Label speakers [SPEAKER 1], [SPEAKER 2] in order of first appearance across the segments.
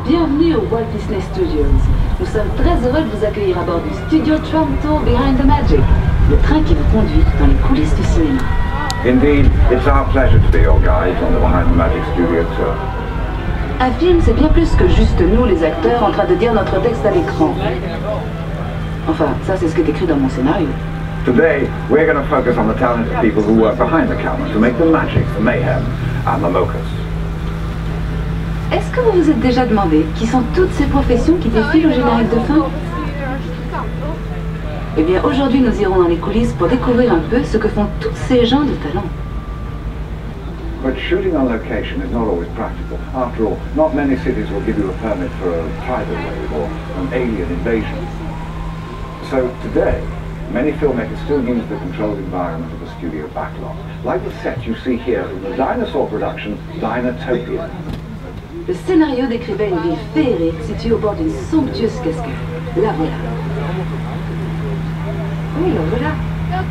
[SPEAKER 1] Bienvenue au Walt Disney Studios. Nous sommes très heureux de vous accueillir à bord du studio Tram Tour Behind the Magic, le train qui vous conduit dans les coulisses du cinéma.
[SPEAKER 2] Indeed, it's our pleasure to be your guides on the Behind the Magic Studio Tour.
[SPEAKER 1] Un film, c'est bien plus que juste nous, les acteurs, en train de dire notre texte à l'écran. Enfin, ça, c'est ce qui est écrit dans mon scénario.
[SPEAKER 2] Today, we're going to focus on the talented people who work behind the camera to make the magic, the mayhem, and the mochas.
[SPEAKER 1] Est-ce que vous vous êtes déjà demandé qui sont toutes ces professions qui défilent au générique de fin? Eh bien, aujourd'hui, nous irons dans les coulisses pour découvrir un peu ce que font tous ces gens de talent.
[SPEAKER 2] But shooting on location is not always practical. After all, not many cities will give you a permit for a tidal wave or an alien invasion. So today, many filmmakers still use the controlled environment of a studio backlot, like the set you see here in the dinosaur production Dinotopia.
[SPEAKER 1] Le scénario décrivait une ville féerique située au bord d'une somptueuse cascade. La voilà. Oui, la voilà.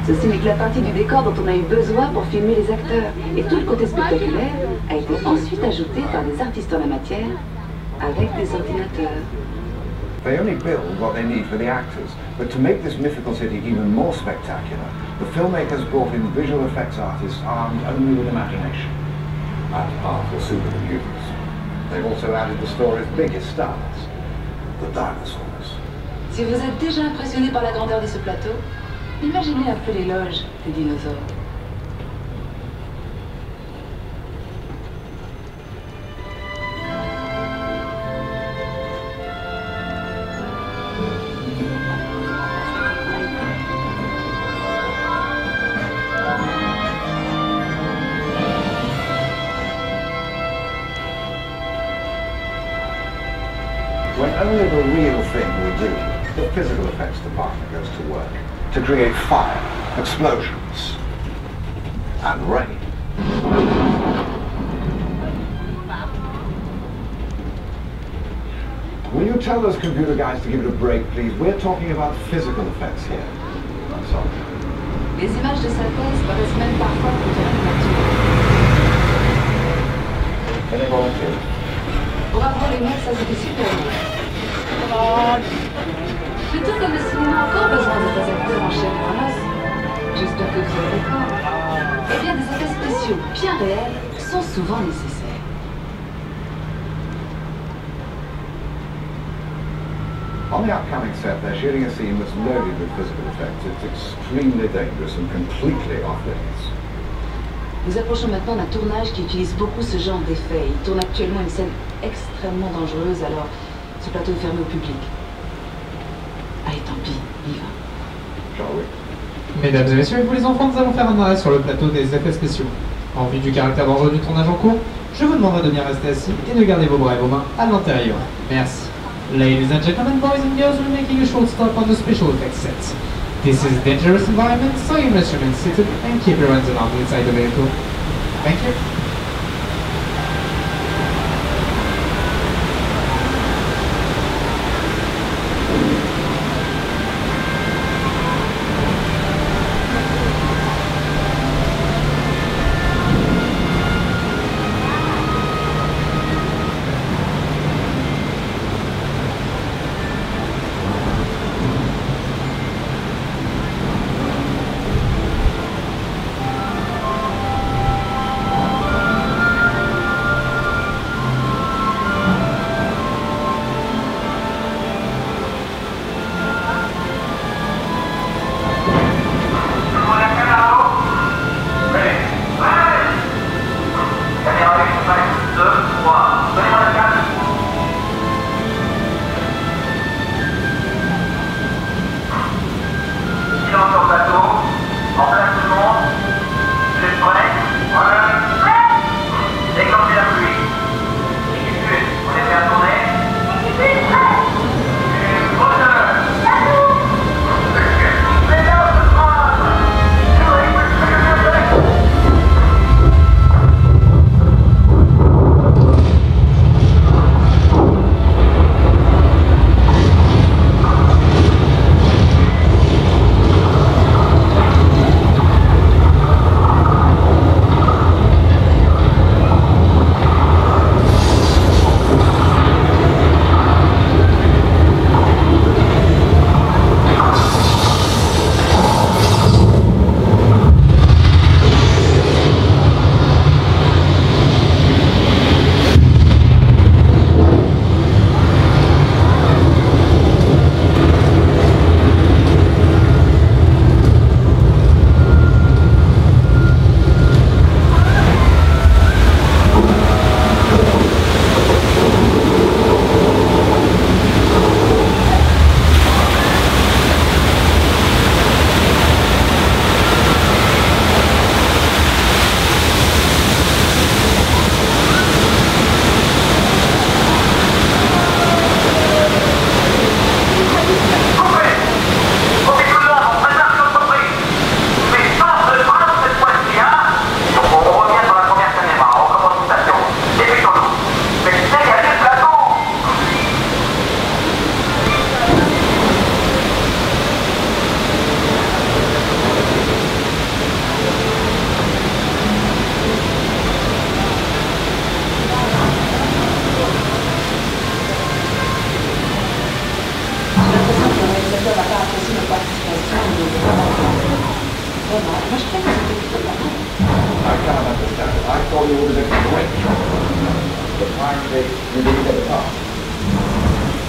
[SPEAKER 1] Ceci n'est que la partie du décor dont on a eu besoin pour filmer les acteurs. Et tout le côté spectaculaire a été ensuite ajouté par des artistes en la matière avec des ordinateurs.
[SPEAKER 2] They only build what they need for the actors, but to make this mythical city even more spectacular, the filmmakers brought in visual effects artists armed only with imagination and powerful supercomputers. They've also added the story's biggest stars, the dinosaurs.
[SPEAKER 1] Si vous êtes déjà impressionné par la grandeur de ce plateau, imaginez un peu l'éloge des dinosaures.
[SPEAKER 2] When only the real thing will do, the physical effects department goes to work to create fire, explosions, and rain. Will you tell those computer guys to give it a break, please? We're talking about physical effects here. I'm sorry.
[SPEAKER 1] Les images de synthèse paraissent même parfois plus naturelles.
[SPEAKER 2] Any volunteers?
[SPEAKER 1] Bravo les mecs, ça c'était super. Plutôt comme le cinéma a encore besoin de vrais acteurs en chair et en os. J'espère que vous êtes d'accord. Eh bien, des effets spéciaux bien réels sont souvent nécessaires.
[SPEAKER 2] On the upcoming set, they're shooting a scene that's loaded with physical effects. It's extremely dangerous and completely off-limits.
[SPEAKER 1] Nous approchons maintenant d'un tournage qui utilise beaucoup ce genre d'effets. Il tourne actuellement une scène extrêmement dangereuse, alors ce plateau est fermé au public. Allez, tant pis, y va.
[SPEAKER 2] Shall we?
[SPEAKER 3] Mesdames et messieurs, vous les enfants, nous allons faire un arrêt sur le plateau des effets spéciaux. En vue du caractère dangereux du tournage en cours, je vous demanderai de bien rester assis et de garder vos bras et vos mains à l'intérieur. Merci. Ladies and gentlemen, boys and girls, we're making a short stop on the special effects set. This is a dangerous environment, so you must remain seated and keep your hands around inside the vehicle. Thank you.
[SPEAKER 1] Moi, je crois que c'était plutôt pas mal.
[SPEAKER 2] I can't understand it. I thought you would have been a great job. But apparently you didn't get it up.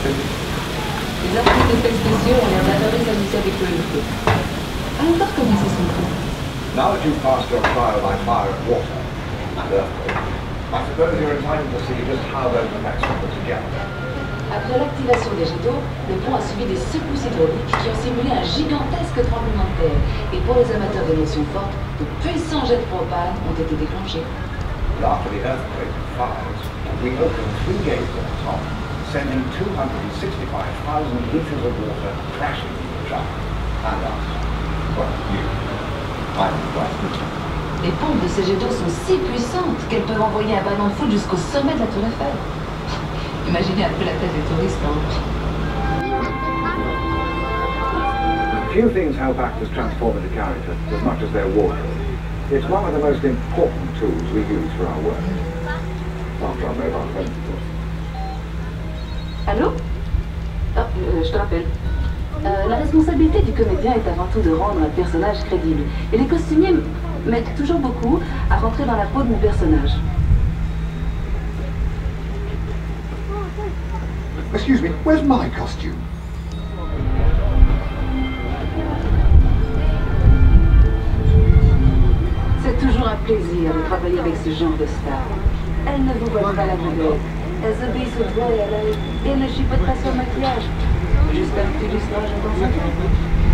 [SPEAKER 1] Les artistes d'effets spéciaux ont l'air d'adorer s'amuser avec le feu. Allons voir comment c'est son coup.
[SPEAKER 2] Now that you've passed your trial by fire and water, and earthquake, I suppose you're entitled to see just how those effects are put together.
[SPEAKER 1] Après l'activation des jets d'eau, le pont a subi des secousses hydrauliques qui ont simulé un gigantesque tremblement de terre. Et pour les amateurs d'émotions fortes, de puissants jets de propane ont été déclenchés.
[SPEAKER 2] After the earthquake and fires, we opened 3 gates at the top, sending 265,000 litres of water crashing into the Tram and us. Well, you. I'm quite good.
[SPEAKER 1] Les pompes de ces jets d'eau sont si puissantes qu'elles peuvent envoyer un ballon de foot jusqu'au sommet de la tour Eiffel. Imaginez un peu la tête des touristes.
[SPEAKER 2] Few things help actors transform into character as much as their wardrobe. It's one of the most important tools we use for our work. After our mobile phone, of course.
[SPEAKER 1] Allô? Je te rappelle. La responsabilité du comédien est avant tout de rendre un personnage crédible. Et les costumiers m'aident toujours beaucoup à rentrer dans la peau de mon personnage.
[SPEAKER 4] Excuse me, where's my costume?
[SPEAKER 1] C'est toujours un plaisir de travailler avec ce genre de star. Elle ne vous voit pas la vedette. Elles obéissent aux doigts et à l'œil et ne chipotent pas sur le maquillage. Juste un petit lustrage dans sa tête.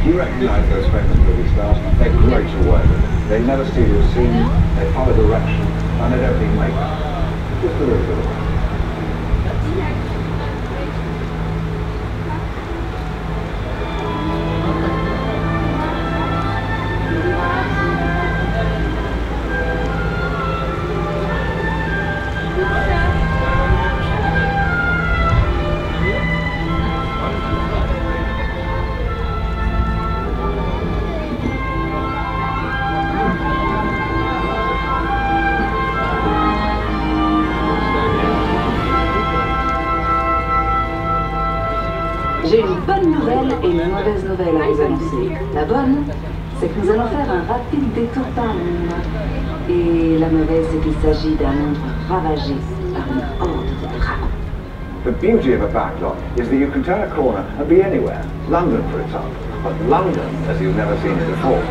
[SPEAKER 2] You recognize those famous movie stars? They're great to work with. They never steal your scene, they follow direction, and they don't need makeup. Just a little bit of that.
[SPEAKER 1] J'ai une bonne nouvelle et une mauvaise nouvelle à vous annoncer. La bonne, c'est que nous allons faire un rapide détour par Londres. Et la mauvaise, c'est qu'il s'agit d'un Londres ravagé par une horde de dragons.
[SPEAKER 2] The beauty of a backlot is that you can turn a corner and be anywhere. London, for example. But London, as you've never seen it before,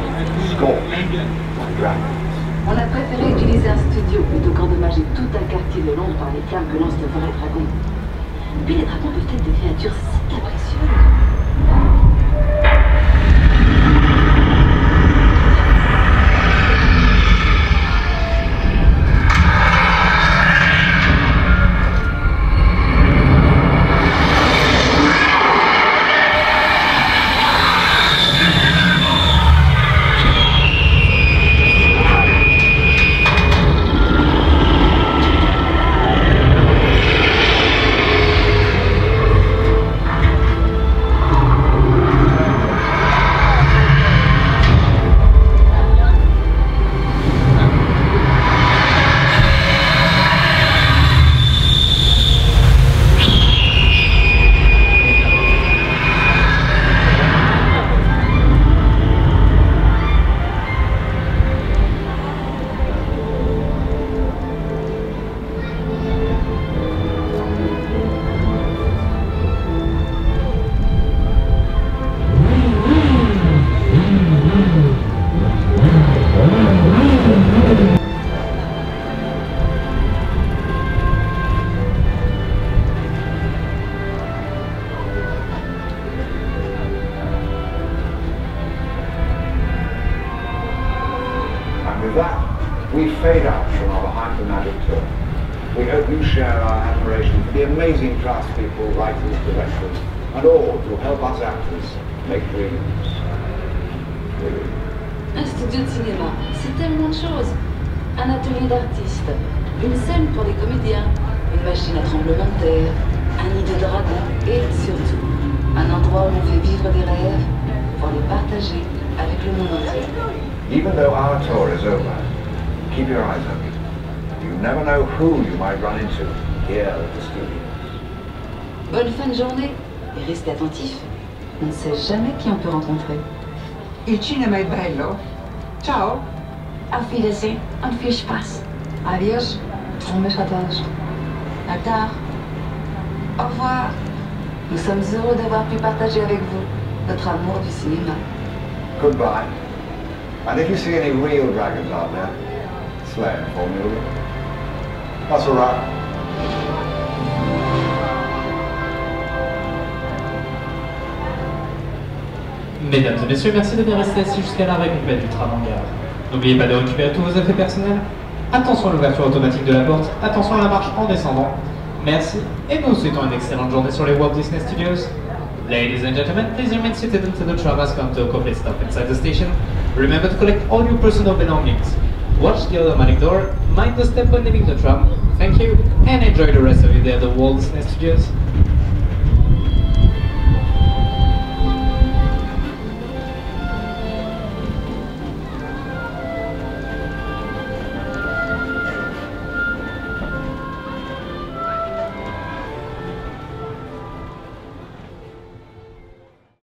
[SPEAKER 2] scorched by dragons.
[SPEAKER 1] On a préféré utiliser un studio plutôt qu'endommager tout un quartier de Londres par les flammes que lancent de vrais dragons. Et puis les dragons peuvent être des créatures si capricieuses.
[SPEAKER 2] With that, we fade out from our Behind the Magic tour. We hope you share our admiration for the amazing craftspeople, writers, directors, and all who help us actors make dreams.
[SPEAKER 1] Un studio de cinéma, c'est tellement de choses. Un atelier d'artistes, une scène pour les comédiens, une machine à tremblement de terre, un nid de dragon et surtout, un endroit où on fait vivre des rêves pour les partager avec le monde entier.
[SPEAKER 2] Even though our tour is over, keep your eyes open. You never know who you might run into here at the studios.
[SPEAKER 1] Bonne fin de journée et restez attentifs. On ne sait jamais qui on peut rencontrer.
[SPEAKER 5] Il cinema è bello?
[SPEAKER 1] Ciao.
[SPEAKER 5] Auf Wiedersehen und viel Spaß.
[SPEAKER 1] Adios. On met Partez. À tard.
[SPEAKER 5] Au revoir.
[SPEAKER 1] Nous sommes heureux d'avoir pu partager avec vous notre amour du cinéma.
[SPEAKER 2] Goodbye. And if you see any real dragons out there, slay them for me, will you? That's all right.
[SPEAKER 3] Mesdames et messieurs, merci de bien rester assis jusqu'à l'arrêt complet du tram en gare. N'oubliez pas de récupérer tous vos effets personnels. Attention à l'ouverture automatique de la porte, attention à la marche en descendant. Merci, et nous vous souhaitons une excellente journée sur les Walt Disney Studios. Ladies and gentlemen, please remain seated until the tram has come to a complete stop inside the station. Remember to collect all your personal belongings. Watch the automatic door, mind the step when leaving the tram. Thank you, and enjoy the rest of your day at the Walt Disney Studios.